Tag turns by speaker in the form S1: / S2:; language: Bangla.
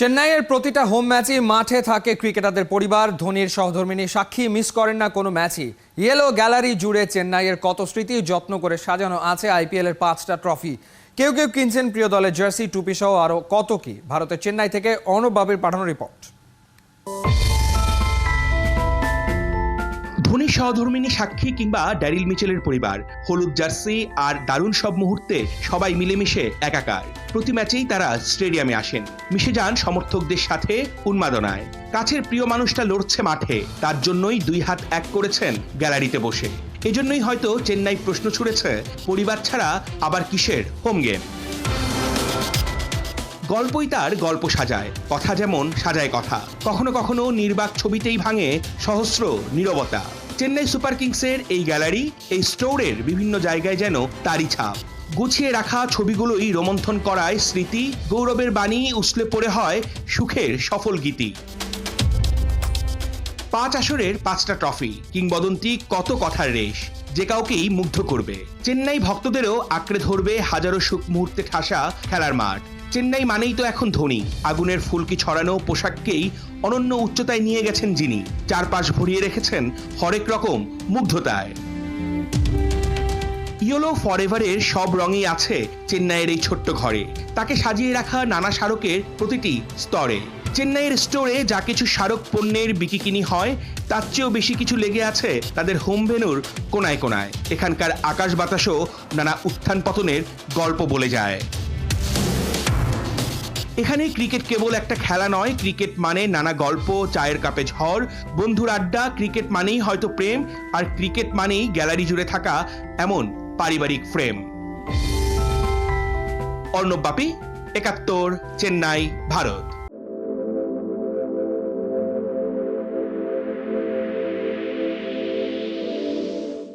S1: চেন্নাইয়ের প্রতিটা হোম ম্যাচই মাঠে থাকে ক্রিকেটারদের পরিবার। ধোনির সহধর্মিনী সাক্ষী মিস করেন না কোনো ম্যাচই। ইয়েলো গ্যালারি জুড়ে চেন্নাইয়ের কত স্মৃতি যত্ন করে সাজানো আছে। আইপিএল এর 5টা ট্রফি, কেউ কেউ কিনছেন প্রিয় দলের জার্সি, টুপি সহ আরো কত কি। ভারতের চেন্নাই থেকে অর্ণব বাবির পাঠানো রিপোর্ট।
S2: ধোনি সহধর্মিনী সাক্ষী কিংবা ড্যারিল মিচেলের পরিবার, হলুদ জার্সি আর দারুণ সব মুহূর্তে সবাই মিলেমিশে একাকার। প্রতি ম্যাচেই তারা স্টেডিয়ামে আসেন, মিশে যান সমর্থকদের সাথে উন্মাদনায়। কাছের প্রিয় মানুষটা লড়ছে মাঠে, তার জন্যই দুই হাত এক করেছেন গ্যালারিতে বসে। এজন্যই হয়তো চেন্নাই প্রশ্ন ছুড়েছে, পরিবার ছাড়া আবার কিসের হোম গেম। গল্পই তার গল্প সাজায়, কথা যেমন সাজায় কথা। কখনো কখনো নির্বাক ছবিতেই ভাঙে সহস্র নীরবতা। চেন্নাই সুপার কিংসের এই গ্যালারি, এই স্টোরের বিভিন্ন জায়গায় যেন তারই ছাপ। গুছিয়ে রাখা ছবিগুলোই রোমন্থন করায় স্মৃতি, গৌরবের বাণী উছলে পড়ে হয় সুখের সফল গীতি। 5 আসরের 5টা ট্রফি, কিংবদন্তি কত কথার রেশ, যে কাউকেই মুগ্ধ করবে। চেন্নাই ভক্তদেরও আঁকড়ে ধরবে হাজারো সুখ মুহূর্তে ঠাসা খেলার মাঠ। চেন্নাই মানেই তো এখন ধোনি। আগুনের ফুলকি ছড়ানো পোশাককেই অনন্য উচ্চতায় নিয়ে গেছেন যিনি। চারপাশ ভরিয়ে রেখেছেন হরেক রকম মুগ্ধতায়। ইয়েলো ফরএভারের সব রঙই আছে চেন্নাইয়ের এই ছোট্ট ঘরে। তাকে সাজিয়ে রাখা নানা স্মারকের প্রতিটি স্তরে। চেন্নাইয়ের স্টোরে যা কিছু স্মারক পণ্যের বিকিকিনি হয়, তার চেয়েও বেশি কিছু লেগে আছে তাদের হোম ভেন্যুর কোনায় কোনায়। এখানকার আকাশ বাতাসও নানা উত্থান পতনের গল্প বলে যায়। এখানে ক্রিকেট কেবল একটা খেলা নয়, ক্রিকেট মানে নানা গল্প, চায়ের কাপে ঝড়, বন্ধুর আড্ডা। ক্রিকেট মানেই হয়তো প্রেম, আর ক্রিকেট মানেই গ্যালারি জুড়ে থাকা এমন পারিবারিক ফ্রেম। অর্ণব বাপি, 71, চেন্নাই, ভারত।